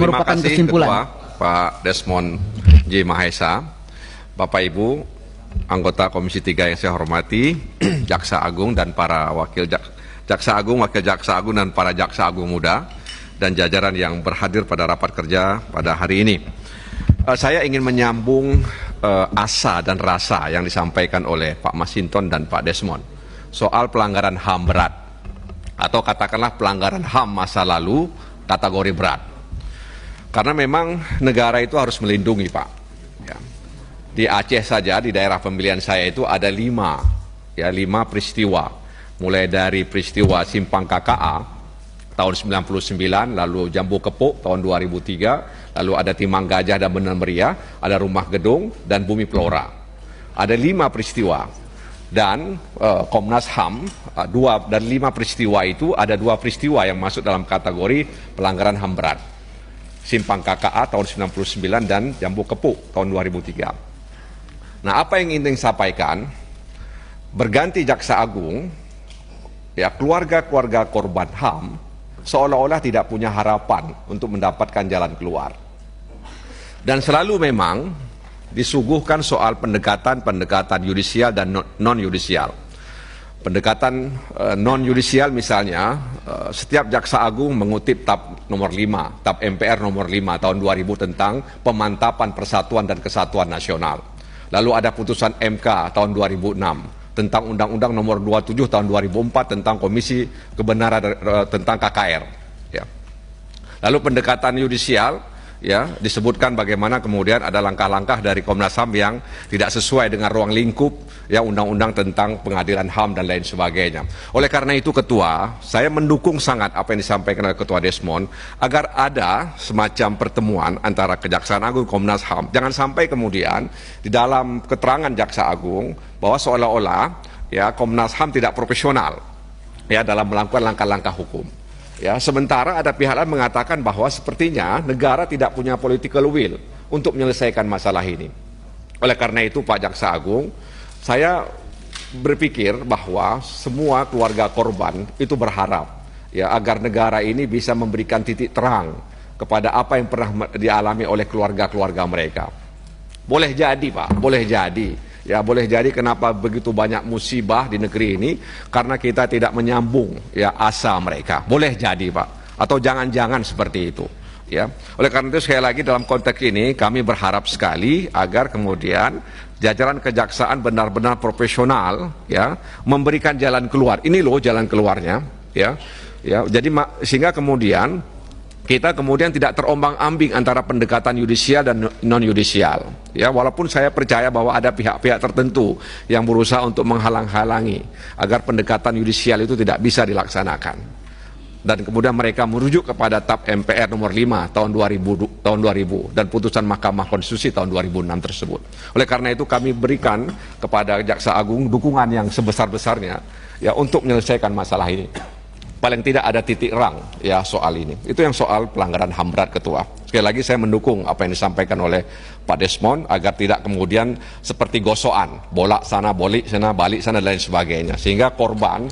merupakan kesimpulan. Terima kasih Ketua Pak Desmond J. Mahesa, Bapak Ibu anggota Komisi 3 yang saya hormati, Jaksa Agung dan para wakil Jaksa Agung, Wakil Jaksa Agung dan para Jaksa Agung muda dan jajaran yang berhadir pada rapat kerja pada hari ini. Saya ingin menyambung asa dan rasa yang disampaikan oleh Pak Masinton dan Pak Desmond soal pelanggaran HAM berat atau katakanlah pelanggaran HAM masa lalu kategori berat. Karena memang negara itu harus melindungi, Pak. Ya. Di Aceh saja, di daerah pemilihan saya itu ada 5 peristiwa. Mulai dari peristiwa Simpang KKA tahun 99, lalu Jambu Kepuk tahun 2003, lalu ada Timang Gajah dan Benar Meriah, ada Rumah Gedung dan Bumi Flora. Ada 5 peristiwa. Dan Komnas HAM, 2 dan 5 peristiwa itu ada 2 peristiwa yang masuk dalam kategori pelanggaran HAM berat. Simpang KKA tahun 99 dan Jambu Kepuk tahun 2003. Nah, apa yang ingin saya sampaikan, berganti Jaksa Agung, ya keluarga-keluarga korban HAM seolah-olah tidak punya harapan untuk mendapatkan jalan keluar. Dan selalu memang disuguhkan soal pendekatan yudisial dan non-yudisial. Pendekatan non-yudisial misalnya, setiap Jaksa Agung mengutip TAP nomor 5, TAP MPR nomor 5 tahun 2000 tentang pemantapan persatuan dan kesatuan nasional. Lalu ada putusan MK tahun 2006 tentang Undang-Undang nomor 27 tahun 2004 tentang Komisi Kebenaran tentang KKR. Ya. Lalu pendekatan yudisial, ya disebutkan bagaimana kemudian ada langkah-langkah dari Komnas HAM yang tidak sesuai dengan ruang lingkup ya undang-undang tentang pengadilan HAM dan lain sebagainya. Oleh karena itu Ketua, saya mendukung sangat apa yang disampaikan oleh Ketua Desmond agar ada semacam pertemuan antara Kejaksaan Agung Komnas HAM. Jangan sampai kemudian di dalam keterangan Jaksa Agung bahwa seolah-olah ya Komnas HAM tidak profesional ya dalam melakukan langkah-langkah hukum. Ya, sementara ada pihak lain mengatakan bahwa sepertinya negara tidak punya political will untuk menyelesaikan masalah ini. Oleh karena itu Pak Jaksa Agung, saya berpikir bahwa semua keluarga korban itu berharap ya agar negara ini bisa memberikan titik terang kepada apa yang pernah dialami oleh keluarga-keluarga mereka. Boleh jadi Pak, boleh jadi. Ya boleh jadi kenapa begitu banyak musibah di negeri ini karena kita tidak menyambung ya asa mereka. Boleh jadi Pak, atau jangan-jangan seperti itu. Ya, oleh karena itu sekali lagi dalam konteks ini kami berharap sekali agar kemudian jajaran kejaksaan benar-benar profesional ya memberikan jalan keluar. Ini loh jalan keluarnya ya. Ya, jadi sehingga kemudian kita kemudian tidak terombang-ambing antara pendekatan yudisial dan non-yudisial. Ya, walaupun saya percaya bahwa ada pihak-pihak tertentu yang berusaha untuk menghalang-halangi agar pendekatan yudisial itu tidak bisa dilaksanakan. Dan kemudian mereka merujuk kepada TAP MPR nomor 5 tahun 2000 dan putusan Mahkamah Konstitusi tahun 2006 tersebut. Oleh karena itu kami berikan kepada Jaksa Agung dukungan yang sebesar-besarnya ya untuk menyelesaikan masalah ini. Paling tidak ada titik terang ya soal ini. Itu yang soal pelanggaran HAM berat Ketua. Sekali lagi saya mendukung apa yang disampaikan oleh Pak Desmond agar tidak kemudian seperti gosokan, bolak sana, balik sana dan lain sebagainya. Sehingga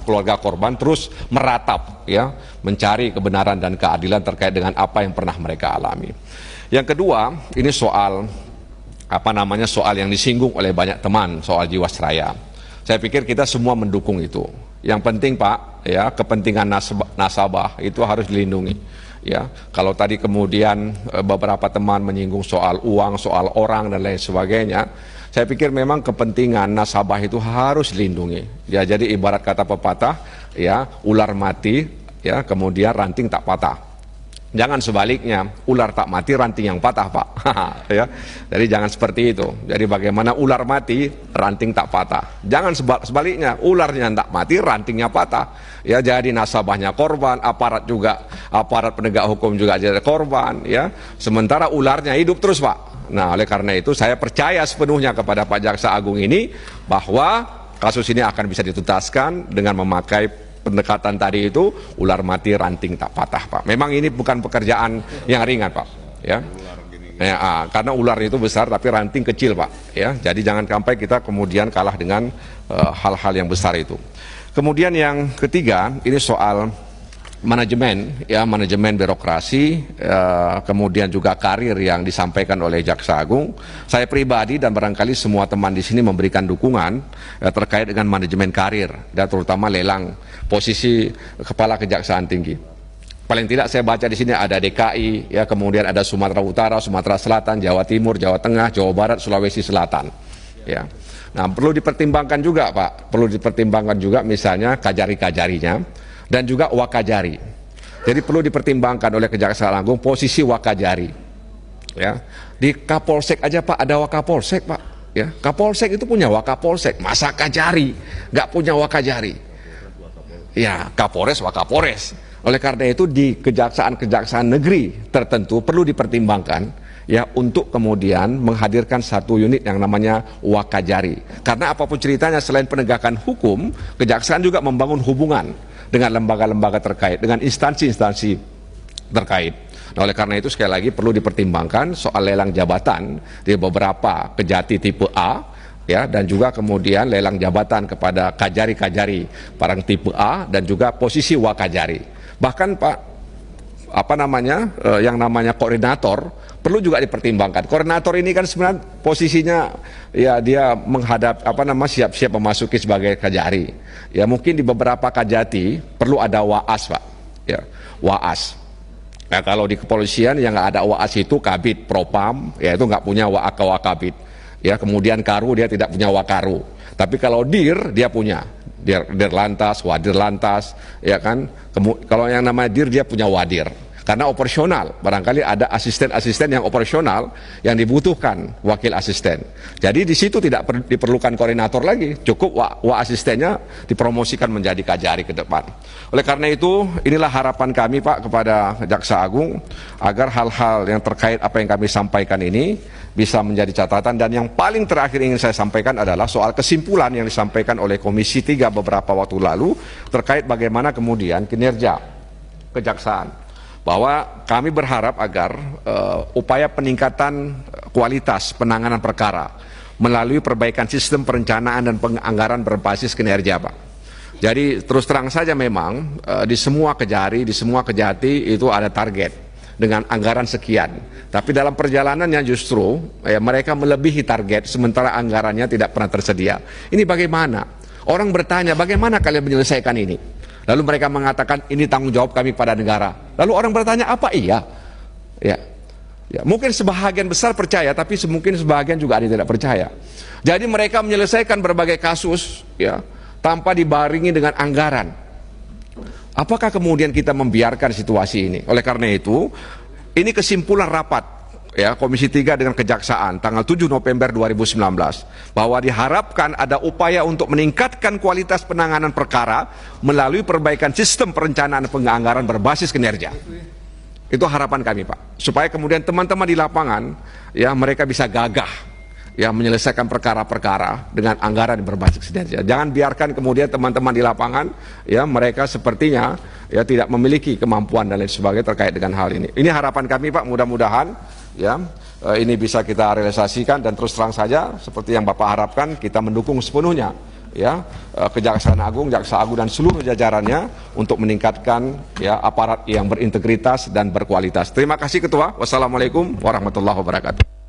keluarga korban terus meratap ya, mencari kebenaran dan keadilan terkait dengan apa yang pernah mereka alami. Yang kedua, ini soal soal yang disinggung oleh banyak teman soal Jiwasraya. Saya pikir kita semua mendukung itu. Yang penting Pak, ya kepentingan nasabah itu harus dilindungi. Ya, kalau tadi kemudian beberapa teman menyinggung soal uang, soal orang dan lain sebagainya, saya pikir memang kepentingan nasabah itu harus dilindungi. Ya, jadi ibarat kata pepatah, ya ular mati, ya kemudian ranting tak patah. Jangan sebaliknya, ular tak mati, ranting yang patah Pak. Ya, jadi jangan seperti itu. Jadi bagaimana ular mati, ranting tak patah. Jangan sebaliknya, ularnya tak mati, rantingnya patah. Ya, jadi nasabahnya korban, aparat penegak hukum juga jadi korban. Ya, sementara ularnya hidup terus Pak. Nah, oleh karena itu saya percaya sepenuhnya kepada Pak Jaksa Agung ini bahwa kasus ini akan bisa dituntaskan dengan memakai pendekatan tadi itu ular mati ranting tak patah Pak. Memang ini bukan pekerjaan yang ringan Pak. Ya. Karena ular itu besar tapi ranting kecil Pak. Ya. Jadi jangan sampai kita kemudian kalah dengan hal-hal yang besar itu. Kemudian yang ketiga ini soal manajemen birokrasi, kemudian juga karir yang disampaikan oleh Jaksa Agung. Saya pribadi dan barangkali semua teman di sini memberikan dukungan terkait dengan manajemen karir dan terutama lelang posisi kepala Kejaksaan Tinggi. Paling tidak saya baca di sini ada DKI, ya, kemudian ada Sumatera Utara, Sumatera Selatan, Jawa Timur, Jawa Tengah, Jawa Barat, Sulawesi Selatan. Ya. Nah, perlu dipertimbangkan juga, Pak. Perlu dipertimbangkan juga misalnya kajari-kajarinya dan juga wakajari. Jadi perlu dipertimbangkan oleh Kejaksaan Agung posisi wakajari. Ya. Di Kapolsek aja Pak ada wakapolsek Pak. Ya. Kapolsek itu punya wakapolsek, masa kajari nggak punya wakajari? Ya, Kapolres wakapolres. Oleh karena itu di kejaksaan-kejaksaan negeri tertentu perlu dipertimbangkan ya untuk kemudian menghadirkan satu unit yang namanya wakajari. Karena apapun ceritanya selain penegakan hukum, kejaksaan juga membangun hubungan dengan lembaga-lembaga terkait, dengan instansi-instansi terkait. Nah, oleh karena itu sekali lagi perlu dipertimbangkan soal lelang jabatan di beberapa kejati tipe A, ya, dan juga kemudian lelang jabatan kepada kajari-kajari parang tipe A dan juga posisi wakajari. Bahkan Pak, yang namanya koordinator perlu juga dipertimbangkan. Koordinator ini kan sebenarnya posisinya ya dia menghadap siap-siap memasuki sebagai kajari. Ya mungkin di beberapa kajati perlu ada waas Pak. Ya, waas. Ya, kalau di kepolisian yang nggak ada waas itu kabit, propam, ya itu nggak punya wakabit. Ya kemudian karu dia tidak punya wakaru. Tapi kalau dir dia punya. Dir lantas, wadir lantas, ya kan. Kalau yang namanya dir dia punya wadir. Karena operasional, barangkali ada asisten-asisten yang operasional yang dibutuhkan wakil asisten. Jadi di situ tidak diperlukan koordinator lagi, cukup asistennya dipromosikan menjadi kajari ke depan. Oleh karena itu, inilah harapan kami Pak kepada Jaksa Agung agar hal-hal yang terkait apa yang kami sampaikan ini bisa menjadi catatan. Dan yang paling terakhir ingin saya sampaikan adalah soal kesimpulan yang disampaikan oleh Komisi 3 beberapa waktu lalu terkait bagaimana kemudian kinerja kejaksaan. Bahwa kami berharap agar upaya peningkatan kualitas penanganan perkara melalui perbaikan sistem perencanaan dan penganggaran berbasis kinerja Pak. Jadi terus terang saja memang di semua kejari, di semua kejati itu ada target dengan anggaran sekian. Tapi dalam perjalanannya justru mereka melebihi target sementara anggarannya tidak pernah tersedia. Ini bagaimana? Orang bertanya bagaimana kalian menyelesaikan ini? Lalu mereka mengatakan ini tanggung jawab kami pada negara. Lalu orang bertanya apa iya? Ya, mungkin sebahagian besar percaya, tapi mungkin sebahagian juga ada yang tidak percaya. Jadi mereka menyelesaikan berbagai kasus, ya, tanpa dibaringi dengan anggaran. Apakah kemudian kita membiarkan situasi ini? Oleh karena itu, ini kesimpulan rapat. Ya, Komisi 3 dengan Kejaksaan tanggal 7 November 2019 bahwa diharapkan ada upaya untuk meningkatkan kualitas penanganan perkara melalui perbaikan sistem perencanaan penganggaran berbasis kinerja. Itu harapan kami Pak, supaya kemudian teman-teman di lapangan ya mereka bisa gagah ya menyelesaikan perkara-perkara dengan anggaran berbasis kinerja. Jangan biarkan kemudian teman-teman di lapangan ya mereka sepertinya ya tidak memiliki kemampuan dan lain sebagainya terkait dengan hal ini. Ini harapan kami Pak, mudah-mudahan ya ini bisa kita realisasikan. Dan terus terang saja seperti yang Bapak harapkan, kita mendukung sepenuhnya ya Kejaksaan Agung, Jaksa Agung dan seluruh jajarannya untuk meningkatkan ya aparat yang berintegritas dan berkualitas. Terima kasih Ketua. Wassalamualaikum warahmatullahi wabarakatuh.